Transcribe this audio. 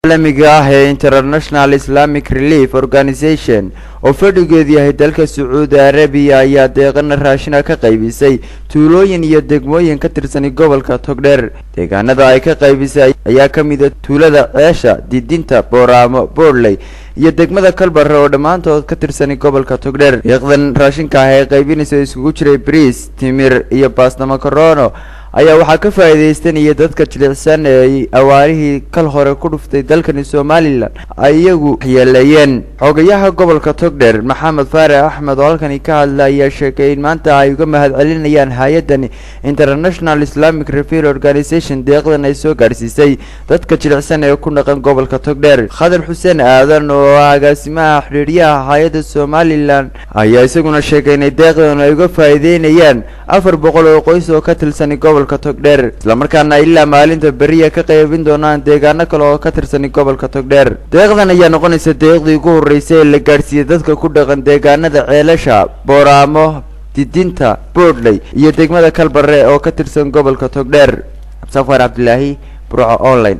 caalamiga ah ee International Islamic Relief Organization oo fadhigeedu yahay dalka Sacuudi Arabiya ayaa deeqan raashin ka qaybisay tuulooyin iyo degmooyin ka tirsan gobolka Togdheer. Deegaanada ay ka qaybisay ayaa kamid ah tuulada Ceesha, Didinta, Booramo, Boorley iyo degmada Kalbarre oo dhamaantood ka tirsan gobolka Togdheer. Deeqdan raashinka ay qaybinayso isugu jiray bariis, timir iyo pasta macaroni ayaa waxa ka faa'iideysanaya dadka jilicsan ee awaarihii kal hore ku dhuftay dalkan Soomaaliland ay iyagu yeelayeen. Xogayaha gobolka Togdheer Maxamed Faarax Axmed oo halkan ka hadlaya sheekay maanta ay uga mahadcelinayaan hay'addan International Islamic Relief Organization deeqdan ay soo gaarsiisay dadka jilicsan ee ku dhaqan gobolka Togdheer. Khadar Xuseen Aadan oo agaasimaha xiriiryaha hay'adda Somaliland ayaa isaguna sheegay in deeqdan ay uga faa'iideynayaan 400 oo qoys oo ka tirsan gobolka Togdheer isla markaana ilaa maalinta bariya ka qaybin doonaan deegaano kale oo ka tirsan gobolka Togdheer. Deeqdan ayaa noqonaysa deeqdii ugu horeysay ee la gaarsiiyay dadka ku dhaqan deegaanada Ceelasha, Booramo, Didinta, Boorley iyo degmada Kalbarre oo ka tirsan gobolka Togdheer. Safar Abdullaahi, Burco Online.